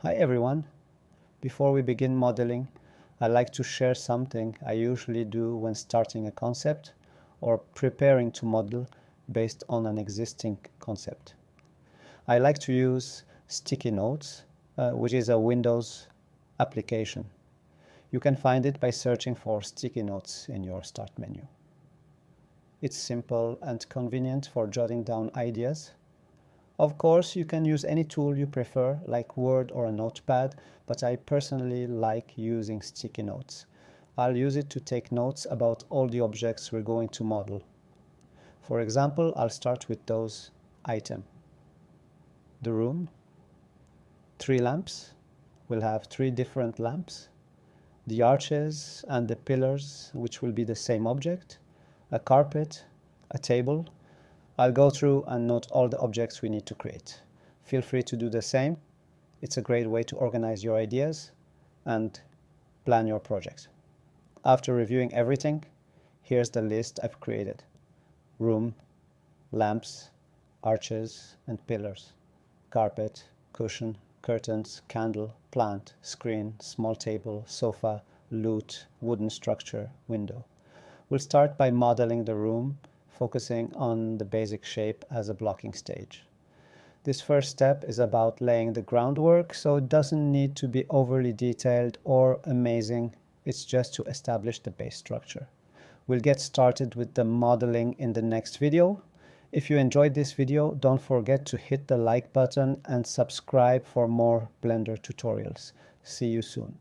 Hi everyone! Before we begin modeling, I'd like to share something I usually do when starting a concept or preparing to model based on an existing concept. I like to use Sticky Notes, which is a Windows application. You can find it by searching for Sticky Notes in your Start menu. It's simple and convenient for jotting down ideas. Of course, you can use any tool you prefer, like Word or a notepad, but I personally like using Sticky Notes. I'll use it to take notes about all the objects we're going to model. For example, I'll start with those items. The room, 3 lamps. We'll have 3 different lamps. The arches and the pillars, which will be the same object. A carpet, a table. I'll go through and note all the objects we need to create. Feel free to do the same. It's a great way to organize your ideas and plan your project. After reviewing everything, here's the list I've created. Room, lamps, arches and pillars, carpet, cushion, curtains, candle, plant, screen, small table, sofa, lute, wooden structure, window. We'll start by modeling the room, focusing on the basic shape as a blocking stage. This first step is about laying the groundwork, so it doesn't need to be overly detailed or amazing. It's just to establish the base structure. We'll get started with the modeling in the next video. If you enjoyed this video, don't forget to hit the like button and subscribe for more Blender tutorials. See you soon.